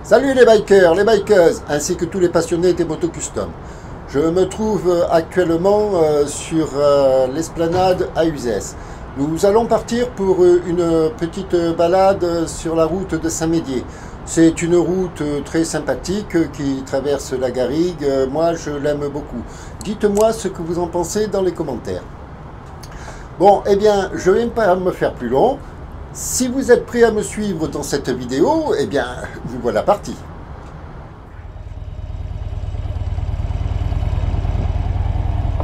Salut les bikers, les bikeuses, ainsi que tous les passionnés des motos custom. Je me trouve actuellement sur l'esplanade à Uzès. Nous allons partir pour une petite balade sur la route de Saint-Médier. C'est une route très sympathique qui traverse la Garrigue. Moi, je l'aime beaucoup. Dites-moi ce que vous en pensez dans les commentaires. Bon, eh bien, je ne vais pas me faire plus long. Si vous êtes prêts à me suivre dans cette vidéo, eh bien, nous voilà partis.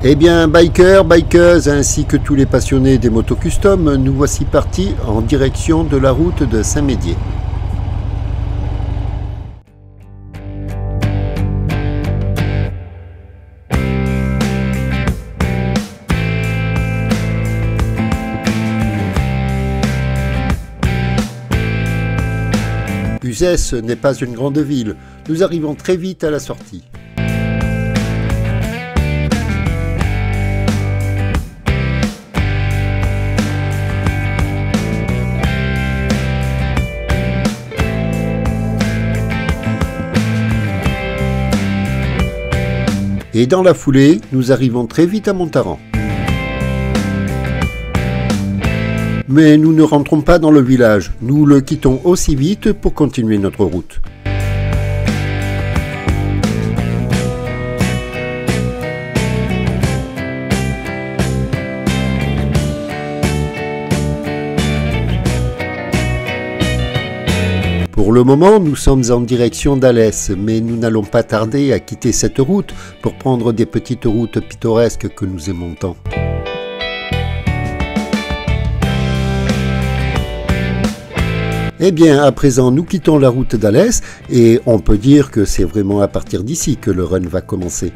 Eh bien, bikers, bikeuses, ainsi que tous les passionnés des motos custom, nous voici partis en direction de la route de Saint-Médier. Uzès n'est pas une grande ville, nous arrivons très vite à la sortie. Et dans la foulée, nous arrivons très vite à Montaran. Mais nous ne rentrons pas dans le village, nous le quittons aussi vite pour continuer notre route. Pour le moment, nous sommes en direction d'Alès, mais nous n'allons pas tarder à quitter cette route pour prendre des petites routes pittoresques que nous aimons tant. Eh bien, à présent, nous quittons la route d'Alès et on peut dire que c'est vraiment à partir d'ici que le run va commencer.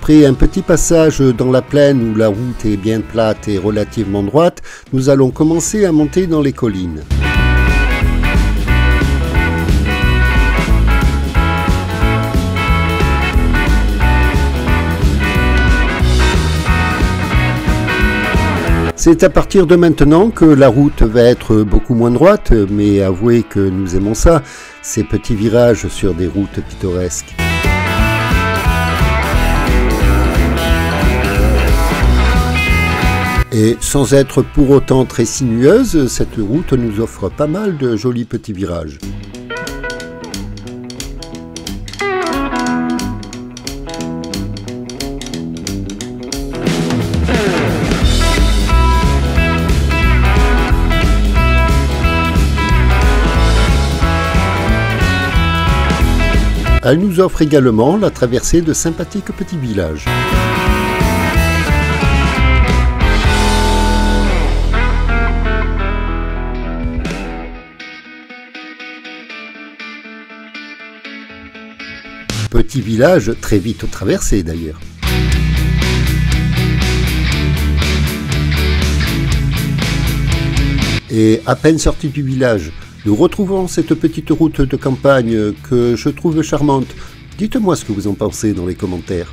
Après un petit passage dans la plaine où la route est bien plate et relativement droite, nous allons commencer à monter dans les collines. C'est à partir de maintenant que la route va être beaucoup moins droite, mais avouez que nous aimons ça, ces petits virages sur des routes pittoresques. Et sans être pour autant très sinueuse, cette route nous offre pas mal de jolis petits virages. Elle nous offre également la traversée de sympathiques petits villages. Petit village très vite traversé d'ailleurs. Et à peine sorti du village, nous retrouvons cette petite route de campagne que je trouve charmante. Dites-moi ce que vous en pensez dans les commentaires.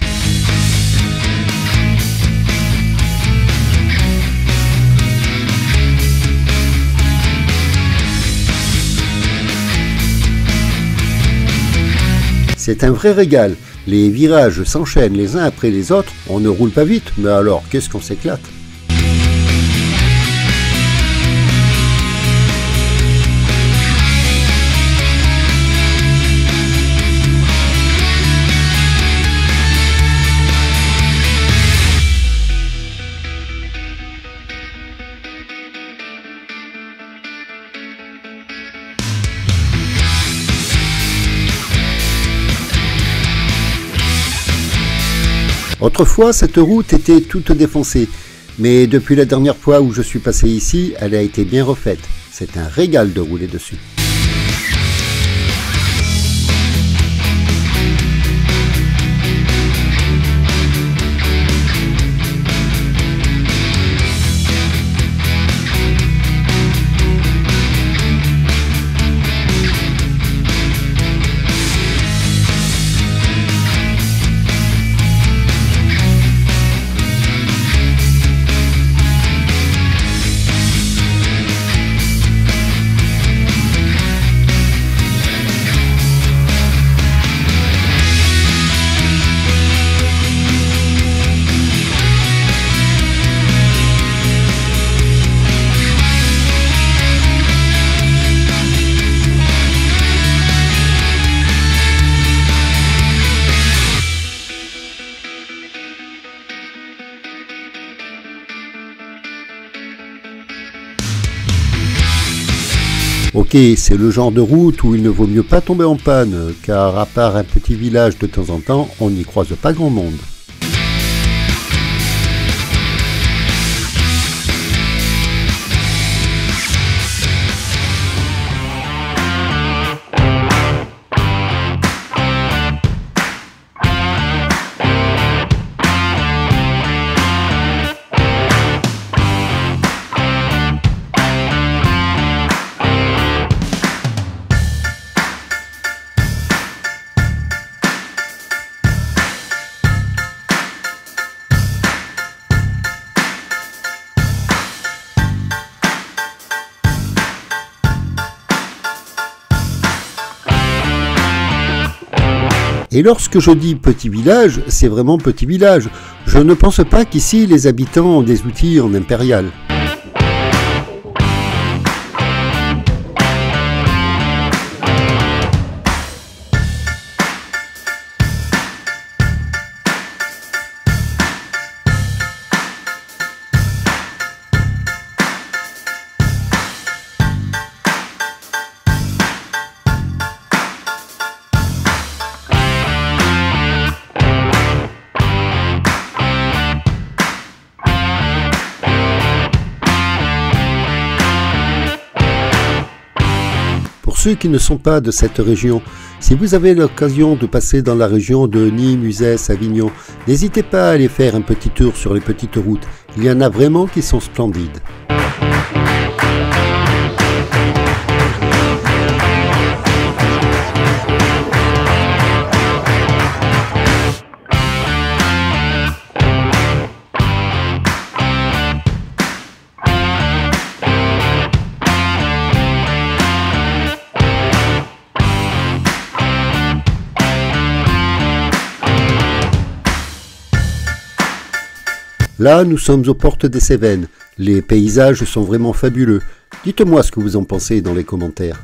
C'est un vrai régal, les virages s'enchaînent les uns après les autres, on ne roule pas vite, mais alors qu'est-ce qu'on s'éclate. Autrefois, cette route était toute défoncée, mais depuis la dernière fois où je suis passé ici, elle a été bien refaite. C'est un régal de rouler dessus. Ok, c'est le genre de route où il ne vaut mieux pas tomber en panne, car à part un petit village de temps en temps, on n'y croise pas grand monde. Et lorsque je dis petit village, c'est vraiment petit village. Je ne pense pas qu'ici les habitants ont des outils en impérial. Pour ceux qui ne sont pas de cette région, si vous avez l'occasion de passer dans la région de Nîmes, Uzès, Avignon, n'hésitez pas à aller faire un petit tour sur les petites routes. Il y en a vraiment qui sont splendides. Là, nous sommes aux portes des Cévennes. Les paysages sont vraiment fabuleux. Dites-moi ce que vous en pensez dans les commentaires.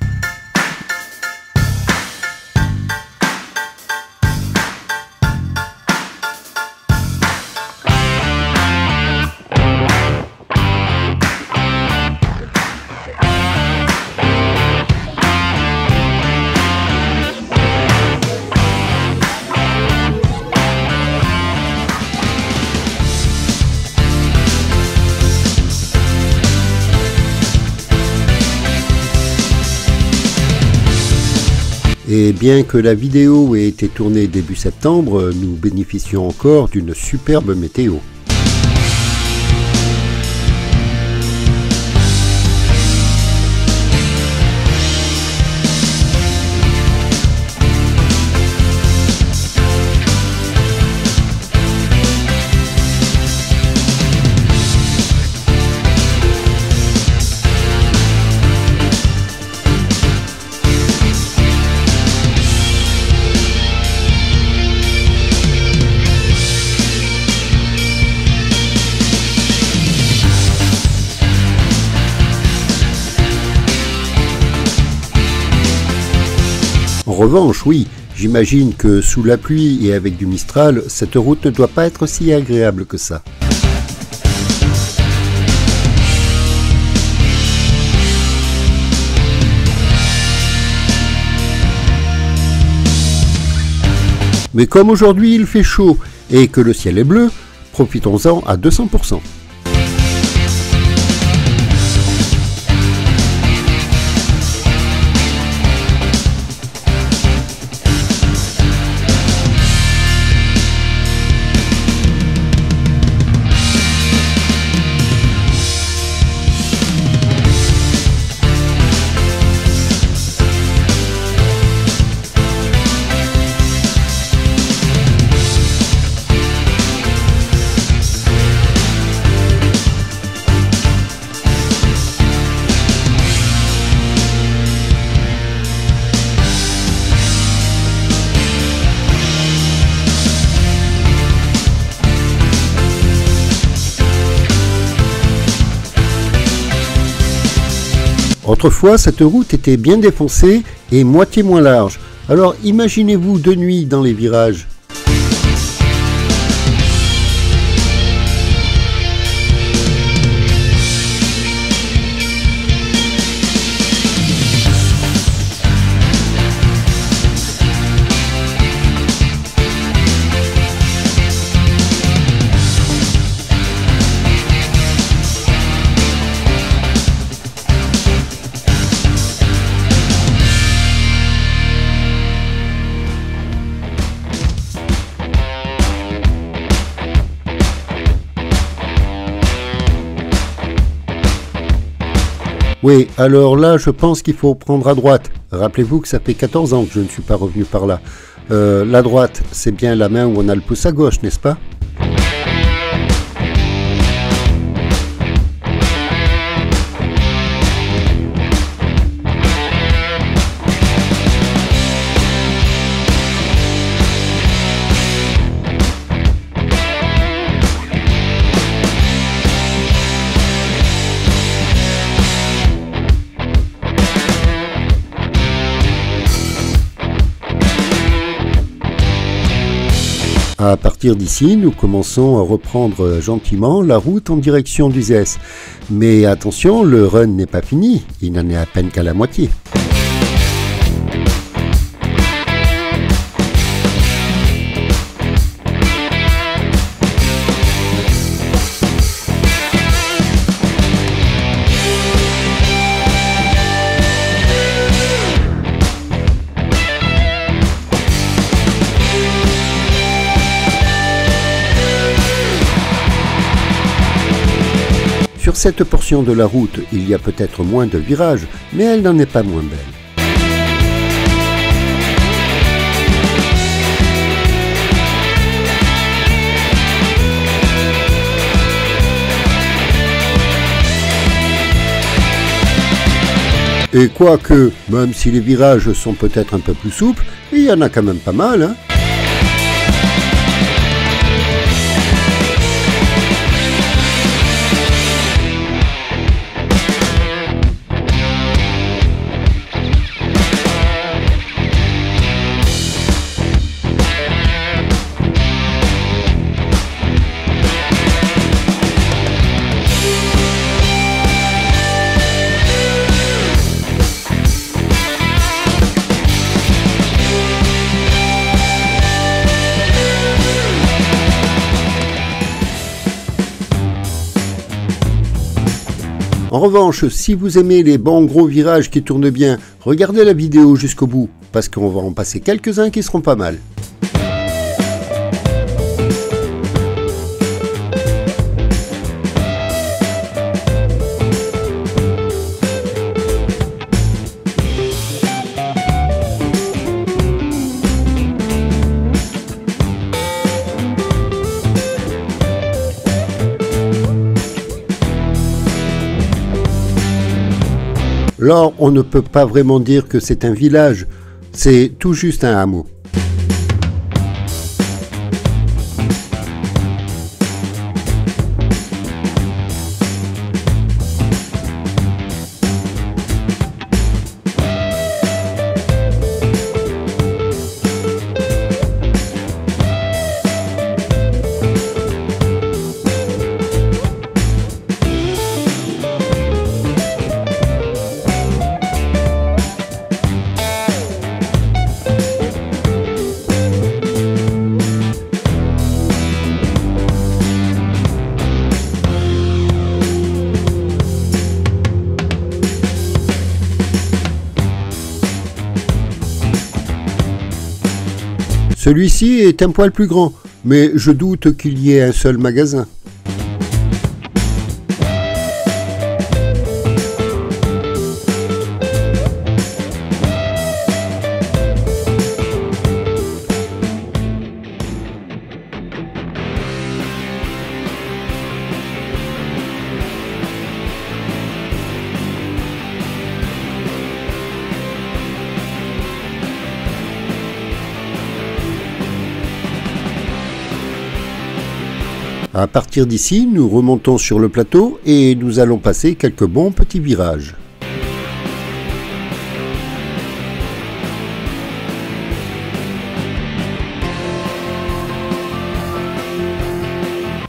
Et bien que la vidéo ait été tournée début septembre, nous bénéficions encore d'une superbe météo. En revanche, oui, j'imagine que sous la pluie et avec du Mistral, cette route ne doit pas être si agréable que ça. Mais comme aujourd'hui il fait chaud et que le ciel est bleu, profitons-en à 200%. Autrefois, cette route était bien défoncée et moitié moins large. Alors imaginez-vous de nuit dans les virages. Oui, alors là, je pense qu'il faut prendre à droite. Rappelez-vous que ça fait 14 ans que je ne suis pas revenu par là. La droite, c'est bien la main où on a le pouce à gauche, n'est-ce pas? À partir d'ici, nous commençons à reprendre gentiment la route en direction d'Uzès. Mais attention, le run n'est pas fini, il n'en est à peine qu'à la moitié. Sur cette portion de la route, il y a peut-être moins de virages, mais elle n'en est pas moins belle. Et quoique, même si les virages sont peut-être un peu plus souples, il y en a quand même pas mal, hein. En revanche, si vous aimez les bons gros virages qui tournent bien, regardez la vidéo jusqu'au bout, parce qu'on va en passer quelques-uns qui seront pas mal. Là, on ne peut pas vraiment dire que c'est un village, c'est tout juste un hameau. Celui-ci est un poil plus grand, mais je doute qu'il y ait un seul magasin. À partir d'ici, nous remontons sur le plateau et nous allons passer quelques bons petits virages.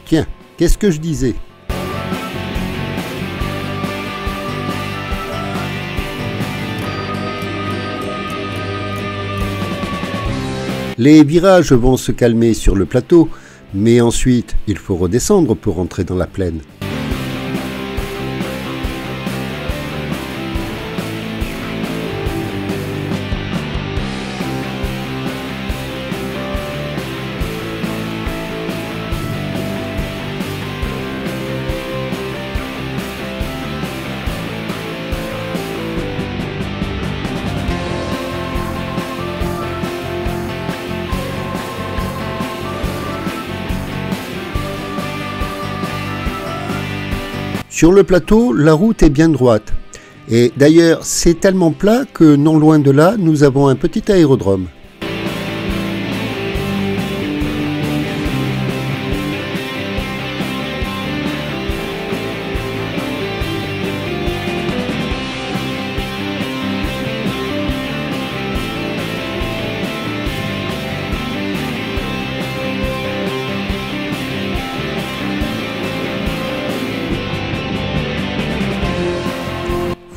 Tiens, qu'est-ce que je disais ? Les virages vont se calmer sur le plateau, mais ensuite, il faut redescendre pour entrer dans la plaine. Sur le plateau, la route est bien droite. Et d'ailleurs, c'est tellement plat que non loin de là, nous avons un petit aérodrome.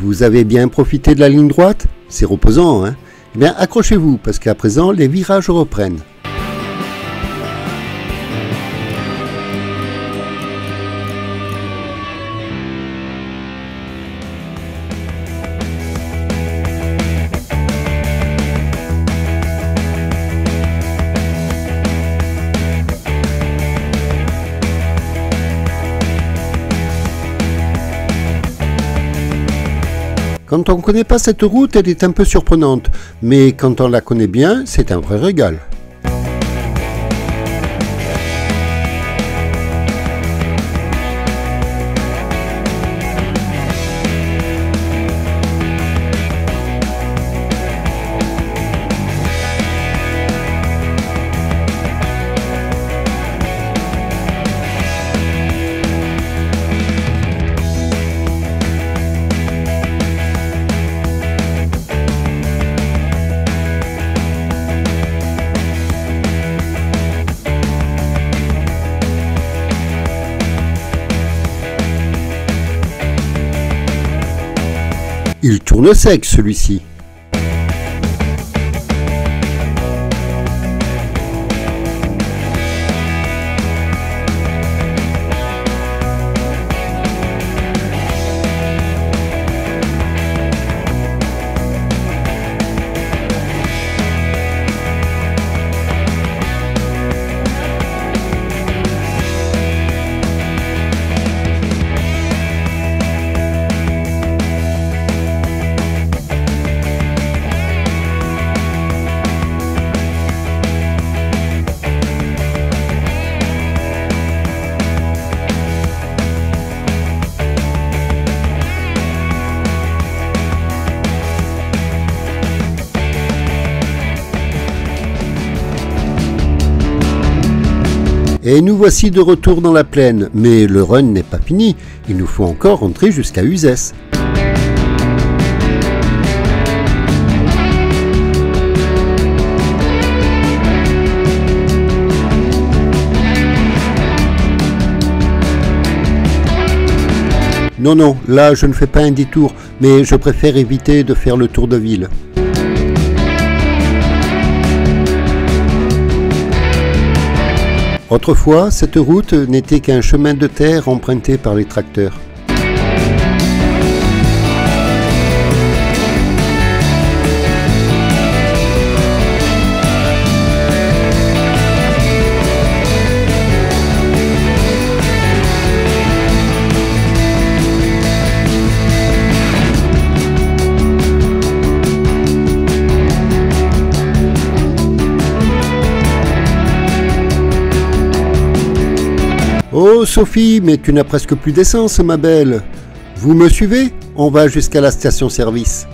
Vous avez bien profité de la ligne droite? C'est reposant, hein? Eh bien, accrochez-vous, parce qu'à présent, les virages reprennent. Quand on ne connaît pas cette route, elle est un peu surprenante, mais quand on la connaît bien, c'est un vrai régal. Il tourne sec, celui-ci. Et nous voici de retour dans la plaine, mais le run n'est pas fini, il nous faut encore rentrer jusqu'à Uzès. Non, non, là je ne fais pas un détour, mais je préfère éviter de faire le tour de ville. Autrefois, cette route n'était qu'un chemin de terre emprunté par les tracteurs. Oh Sophie, mais tu n'as presque plus d'essence, ma belle. Vous me suivez? On va jusqu'à la station-service.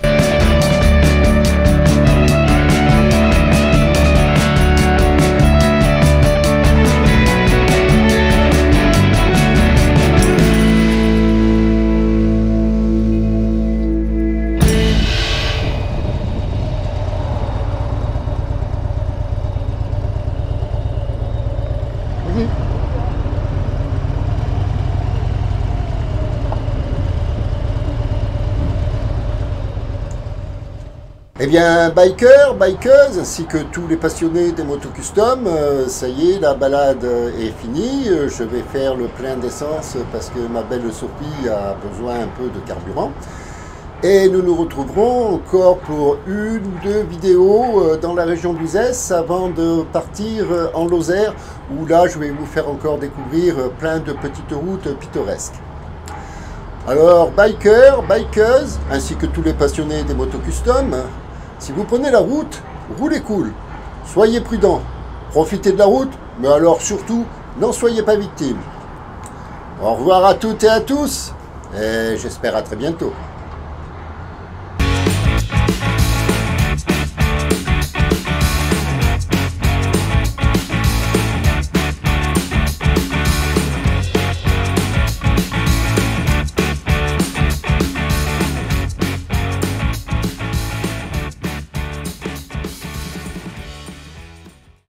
Eh bien, bikers, bikeuses, ainsi que tous les passionnés des motos custom, ça y est, la balade est finie. Je vais faire le plein d'essence parce que ma belle Sophie a besoin un peu de carburant. Et nous nous retrouverons encore pour une ou deux vidéos dans la région d'Uzès avant de partir en Lozère, où là, je vais vous faire encore découvrir plein de petites routes pittoresques. Alors, bikers, bikeuses, ainsi que tous les passionnés des motos custom, si vous prenez la route, roulez cool, soyez prudents, profitez de la route, mais alors surtout, n'en soyez pas victime. Au revoir à toutes et à tous. Et j'espère à très bientôt.